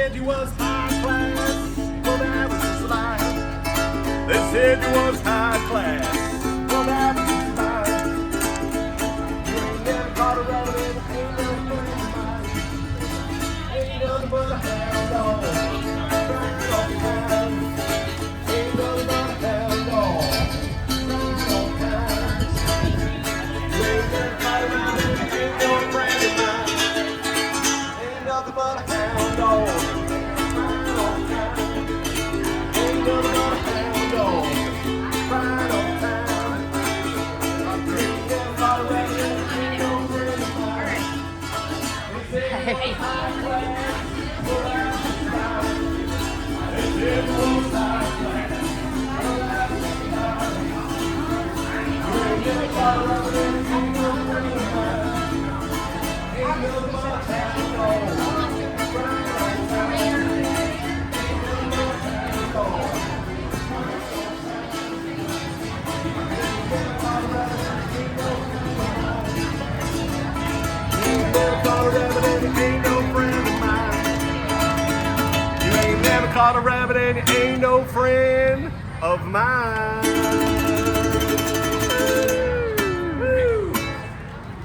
said you was high class, well that was just fine. They said you was high class, well that was just fine. You ain't never caught a rabbit and ain't no friend of mine. Ain't nothing but a hound dog, right on time. Ain't nothing but a hound dog, right on time. You ain't never caught a rabbit and ain't no friend of mine. Ain't nothing but a hound dog, right on time. Ain't nothing but a hound dog, right on time. Ain't never caught a rabbit and ain't no friend of mine. They said you was high class, well that was fine. They said you was high class, well that was fine. You ain't never caught a rabbit and ain't no friend of mine. Ain't nothing but a hound dog, right on time. Ain't nothing but a hound dog. You ain't never caught a rabbit and you ain't no friend of mine.